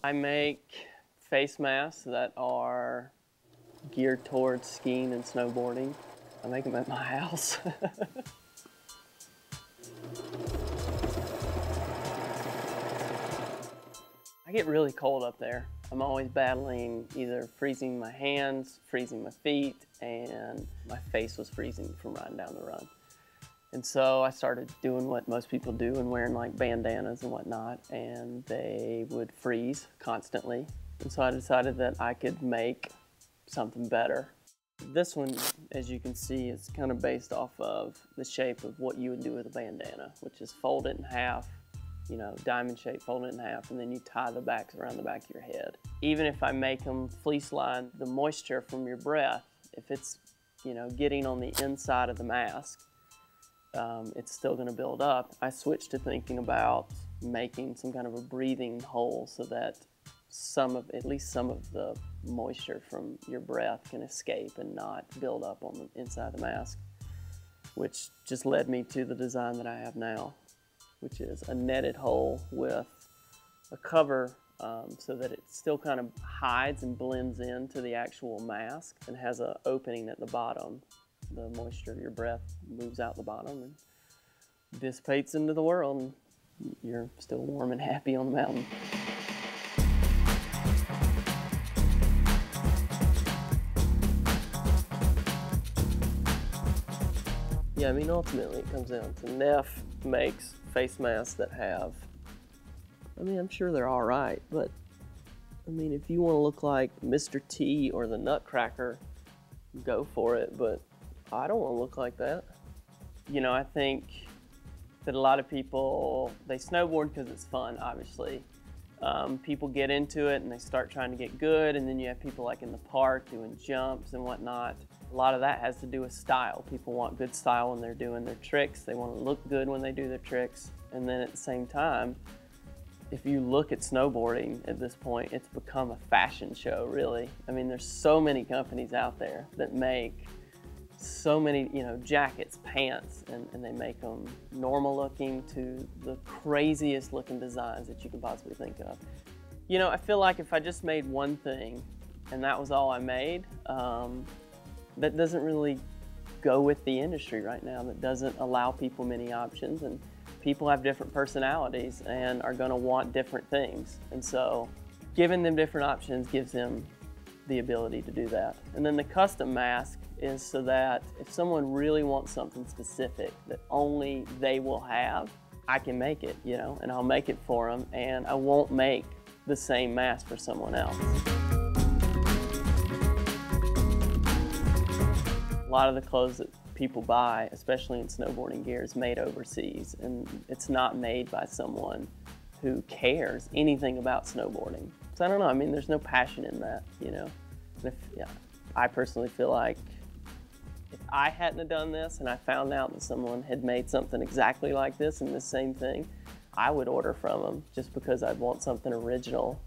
I make face masks that are geared towards skiing and snowboarding. I make them at my house. I get really cold up there. I'm always battling either freezing my hands, freezing my feet, and my face was freezing from riding down the run. And so I started doing what most people do and wearing like bandanas and whatnot, and they would freeze constantly. And so I decided that I could make something better. This one, as you can see, is kind of based off of the shape of what you would do with a bandana, which is fold it in half, you know, diamond shape, fold it in half, and then you tie the backs around the back of your head. Even if I make them fleece lined, the moisture from your breath, if it's, you know, getting on the inside of the mask, it's still going to build up. I switched to thinking about making some kind of a breathing hole so that at least some of the moisture from your breath can escape and not build up on the inside of the mask, which just led me to the design that I have now, which is a netted hole with a cover so that it still kind of hides and blends into the actual mask and has an opening at the bottom. The moisture of your breath moves out the bottom and dissipates into the world, and you're still warm and happy on the mountain. Yeah, I mean, ultimately it comes down to Neff makes face masks that have, I mean, I'm sure they're all right, but I mean, if you want to look like Mr. T or the Nutcracker, go for it, but I don't want to look like that. You know, I think that a lot of people, they snowboard because it's fun, obviously. People get into it and they start trying to get good, and then you have people like in the park doing jumps and whatnot. A lot of that has to do with style. People want good style when they're doing their tricks. They want to look good when they do their tricks. And then at the same time, if you look at snowboarding at this point, it's become a fashion show, really. I mean, there's so many companies out there that make so many, you know, jackets, pants, and they make them normal looking to the craziest looking designs that you can possibly think of. You know, I feel like if I just made one thing and that was all I made, that doesn't really go with the industry right now. That doesn't allow people many options, and people have different personalities and are gonna want different things. And so giving them different options gives them the ability to do that. And then the custom mask is so that if someone really wants something specific that only they will have, I can make it, you know, and I'll make it for them, and I won't make the same mask for someone else. A lot of the clothes that people buy, especially in snowboarding gear, is made overseas, and it's not made by someone who cares anything about snowboarding. So I don't know, I mean, there's no passion in that, you know. And I personally feel like if I hadn't have done this and I found out that someone had made something exactly like this and the same thing, I would order from them just because I'd want something original,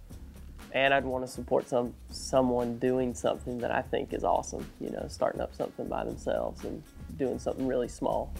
and I'd want to support someone doing something that I think is awesome, you know, starting up something by themselves and doing something really small.